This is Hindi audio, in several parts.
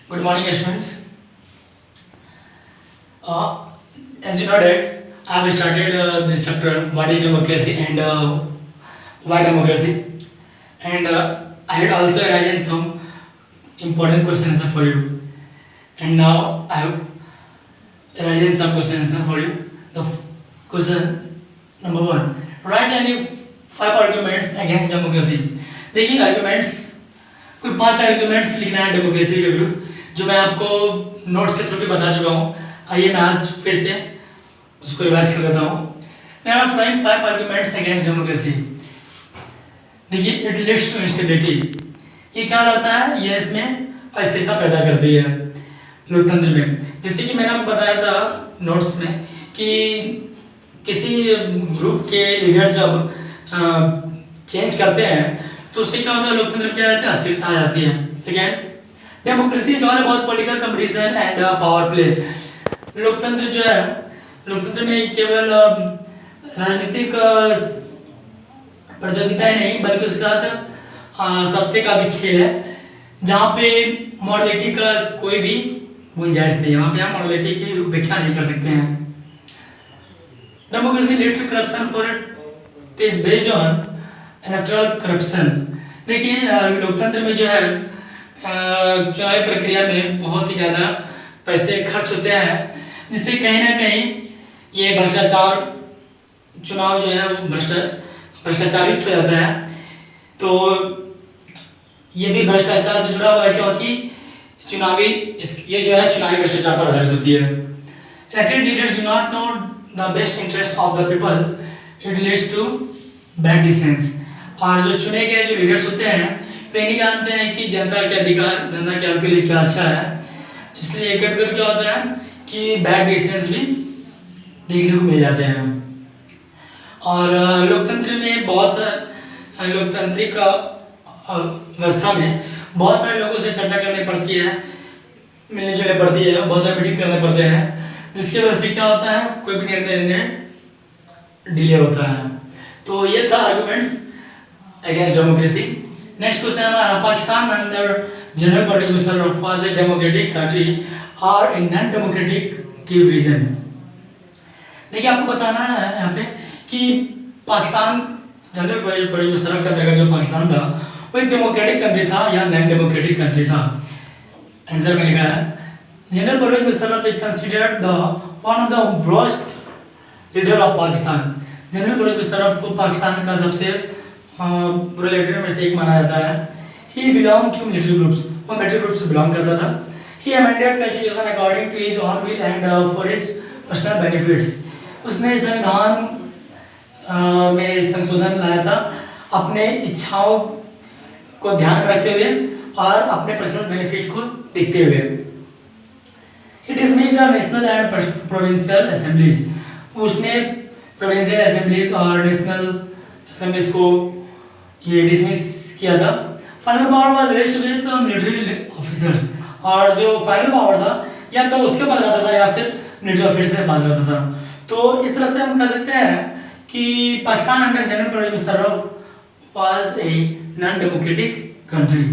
Good morning, students. As you know that I have started this chapter, what is democracy and why democracy, and I had also arranged some important questions for you. And now I have arranged some questions for you. Question number one: write any five arguments against democracy. देखिए arguments कोई 5 आर्ग्यूमेंट्स लिखना है डेमोक्रेसी के विरुद्ध, जो मैं आपको नोट्स के थ्रू भी बता चुका हूँ। आइए मैं आज फिर से उसको रिवाइज कर देता हूँ। There are 5 arguments against democracy. देखिए, इट लीड्स टू इंस्टेबिलिटी। ये क्या होता है? ये इसमें अस्थिरता पैदा करती है लोकतंत्र में। जैसे कि मैंने आपको बताया था नोट्स में कि किसी ग्रुप के लीडर जब चेंज करते हैं तो उससे क्या होता है? लोकतंत्र क्या रहता है? अस्थिरता आ जाती है। Second, democracy is all about political competition and power play. लोकतंत्र जो है, लोकतंत्र में केवल राजनीतिक प्रतियोगिताएं नहीं बल्कि उसके साथ सत्य का भी खेल है, जहाँ पे मॉडलिटी का कोई भी गुंजाइश नहीं है। वहाँ पे हम मॉडलिटी की उपेक्षा नहीं कर सकते हैं। Democracy leads to corruption for it is based on electoral corruption. देखिए, लोकतंत्र में जो है चुनावी प्रक्रिया में बहुत ही ज़्यादा पैसे खर्च होते हैं, जिससे कहीं ना कहीं ये भ्रष्टाचार, चुनाव जो है वो भ्रष्टाचारित हो जाता है। तो ये भी भ्रष्टाचार से जुड़ा हुआ है, क्योंकि ये जो है चुनावी भ्रष्टाचार पर आधारित होती है। Elected leaders do not know the best interest of the people, it leads to bad decisions. और जो चुने गए जो लीडर्स होते हैं वे नहीं जानते हैं कि जनता के अधिकार, जनता के आपके लिए क्या अच्छा है, इसलिए कभी कभी क्या होता है कि बैड डिसीजंस भी देखने को मिल जाते हैं। और लोकतंत्र में बहुत सारे लोकतांत्रिक व्यवस्था में बहुत सारे लोगों से चर्चा करनी पड़ती है, मिलने जुलने पड़ती है, बहुत सारे मीटिंग करने पड़ते हैं, जिसकी वजह से क्या होता है? कोई भी निर्णय लेने डिले होता है। तो ये था arguments against democracy. Next question हमारा, Pakistan under general Parvez Musharraf was a democratic country और a non democratic give reason. देखिए, आपको बताना है यहाँ पे कि पाकिस्तान जनरल परवेज मुशर्रफ का अंतर्गत जो पाकिस्तान था वो एक डेमोक्रेटिक कंट्री था या नॉन डेमोक्रेटिक कंट्री था। आंसर में लिखा है general Parvez Musharraf is considered the one of the worst leader of Pakistan. General Parvez Musharraf को पाकिस्तान का सबसे बुरे लीडर में से एक माना जाता है। He belong to military groups, वो मिलिट्री ग्रुप से बिलोंग करता था। He amended constitution according to his own will and for his personal benefits. उसने संविधान में संशोधन लाया था अपने इच्छाओं को ध्यान में रखते हुए और अपने पर्सनल बेनिफिट को देखते हुए। He dismissed the national and provincial assemblies. उसने प्रोविंशियल असेंबलीज और नेशनल असेंबलीज को ये डिसमिस किया था। Final power was rest with military officers. और जो फाइनल पावर था या तो उसके पास रहता था या फिर मिलिट्री ऑफिसर के पास रहता था। तो इस तरह से हम कह सकते हैं कि Pakistan under general Parvez Musharraf was a non democratic country,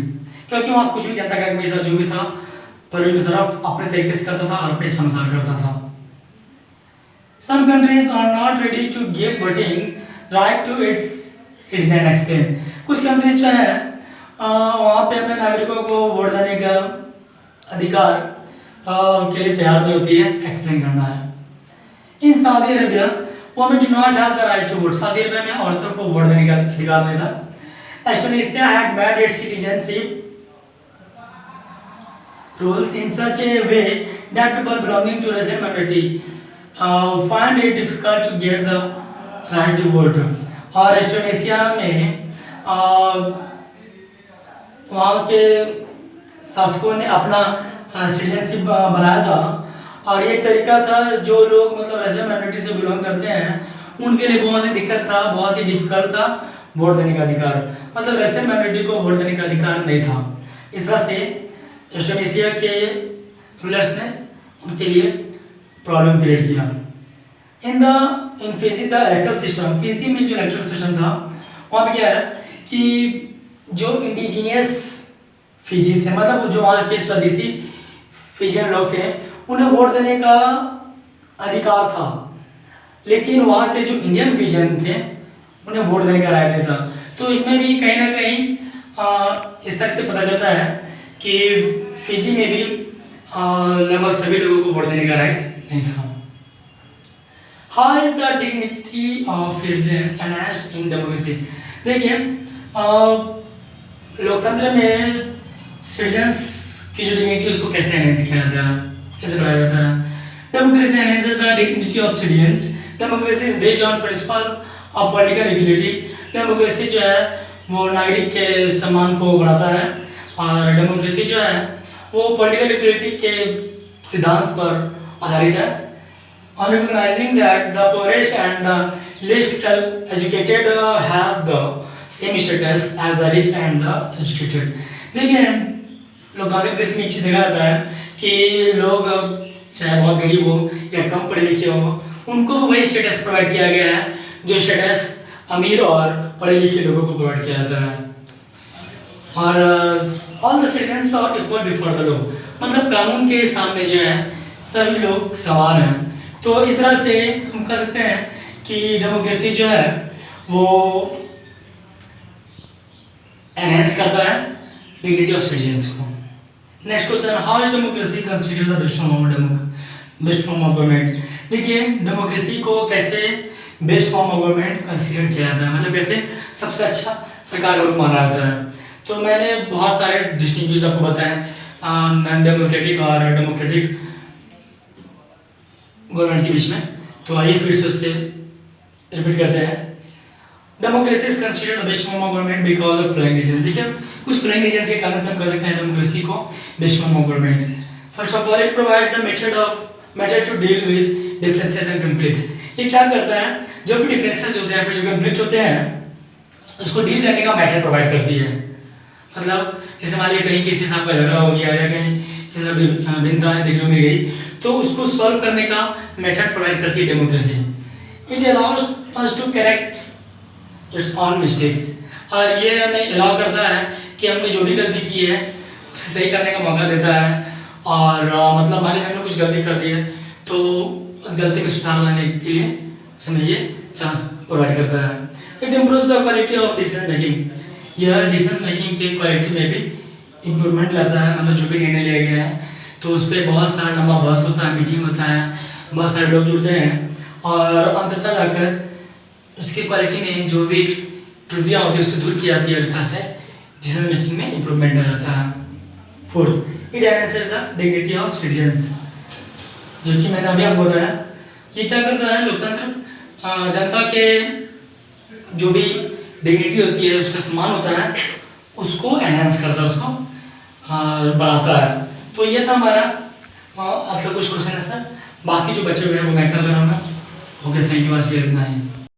क्योंकि वहाँ कुछ भी जनता का नहीं था, जो भी था परवेज मुशर्रफ अपने तरीके से करता था और अपने इच्छानुसार करता था। Some countries are not ready to give voting right to its citizen explain। कुछ कंट्रीज जो है वहाँ पे अपने नागरिकों को वोट देने का अधिकार के लिए तैयार नहीं होती है। एक्सप्लेन करना है। In Saudi Arabia women do not have the right to vote. Saudi Arabia में औरतों को वोट देने का अधिकार नहीं था। Indonesia had made its citizenship rules in such a way that people belonging to Russian minority find it difficult to get the right to vote। और इंडोनेशिया में वहाँ के शासकों ने अपना सिटीजनशिप बनाया था, और ये तरीका था जो लोग मतलब रशियन माइनॉरिटी से बिलोंग करते हैं उनके लिए बहुत ही दिक्कत था, बहुत ही डिफिकल्ट था वोट देने का अधिकार। मतलब रशियन माइनॉरिटी को वोट देने का अधिकार नहीं था। इस तरह से इंडोनेशिया के रूलर्स ने उनके लिए प्रॉब्लम क्रिएट किया। इन Fiji the erectile system, Fiji में जो इलेक्ट्रल सिस्टम था वहाँ पे क्या है कि जो इंडिजिनियस फिजी थे, मतलब जो वहाँ के स्वदेशी फिजियन लोग थे उन्हें वोट देने का अधिकार था, लेकिन वहाँ के जो इंडियन फिजियन थे उन्हें वोट देने का राइट नहीं था। तो इसमें भी कहीं ना कहीं इस तरह से पता चलता है कि फिजी में भी लगभग सभी लोगों को वोट देने का राइट नहीं था। How is the dignity of citizens enhanced in democracy? देखिए लोकतंत्र में सिटीजन्स की जो डिग्निटी है उसको कैसे एनहांस किया जाता है, कैसे बढ़ाया जाता है? Democracy enhances the dignity of citizens. Democracy is based on principle of political equality. Democracy जो है वो नागरिक के सम्मान को बढ़ाता है और डेमोक्रेसी जो है वो पॉलिटिकल इक्वलिटी के सिद्धांत पर आधारित है। On recognizing that the poorest and the least educated have the same status as the rich and the educated. देखिए लोकतांत्रिक देश में देखा जाता है कि लोग चाहे बहुत गरीब हो या कम पढ़े लिखे हो उनको भी वही स्टेटस प्रोवाइड किया गया है जो स्टेटस अमीर और पढ़े लिखे लोगों को प्रोवाइड किया जाता है। और all the citizens are equal before the law, मतलब कानून के सामने जो है सभी लोग समान हैं। तो इस तरह से हम कह सकते हैं कि डेमोक्रेसी जो है वो एनहांस करता है डिग्निटी ऑफ सिटीजन्स को। Next question, how is democracy considered the best form of government? देखिए डेमोक्रेसी को कैसे best form of government consider किया जाता है, मतलब कैसे सबसे अच्छा सरकार का रूप माना जाता है। तो मैंने बहुत सारे डिस्टिंग्विश आपको बताए नॉन डेमोक्रेटिक और डेमोक्रेटिक गवर्नमेंट के बीच में। तो आइए फिर से उससे रिपीट करते हैं। Democracy is considered the best form of government because of flowing reason. ठीक है, कुछ फ्लोइंग रीजन के कारण से हम कह सकते हैं डेमोक्रेसी को best form of government. First of all it provides the method to deal with differences and conflict. ये क्या करता है, जो भी डिफरेंसेस होते हैं फिर जो कंफ्लिक्ट होते हैं उसको डील करने का मेथड प्रोवाइड करती है। मतलब जैसे मान लीजिए कहीं किसी से आपका झगड़ा हो गया या कहीं किसी भिन्नताएं देखने मिल गई तो उसको सॉल्व करने का मेथड प्रोवाइड करती है democracy. It allows us to correct its own mistakes, और ये हमें अलाउ करता है कि हमने जो भी गलती की है उसे सही करने का मौका देता है। और मतलब मान लीजिए हमने कुछ गलती कर दी है तो उस गलती में सुधार लाने के लिए हमें ये चांस प्रोवाइड करता है। It improves the quality of decision making. यह डिसीजन मेकिंग की क्वालिटी में भी इम्प्रूवमेंट लाता है, मतलब जो भी निर्णय लिया गया है तो उस पर बहुत सारा लंबा बहस होता है, मीटिंग होता है, बहुत सारे लोग जुड़ते हैं और अंततः जाकर उसकी क्वालिटी में जो भी त्रुटियाँ होती है उससे दूर की जाती है। इस तरह से डिसीजन मेकिंग में इम्प्रूवमेंट आ जाता है। Fourth, it enhances the dignity of citizens, जो कि मैंने अभी आपको बताया। ये क्या करता है, लोकतंत्र जनता के जो भी डिग्निटी होती है उसका सम्मान होता है उसको एनहांस करता है, उसको बढ़ाता है। तो ये था हमारा आज का कुछ क्वेश्चन है सर, बाकी जो बचे हुए हैं वो मैं कर रहा हूँ। ओके, थैंक यू, आज के लिए इतना ही।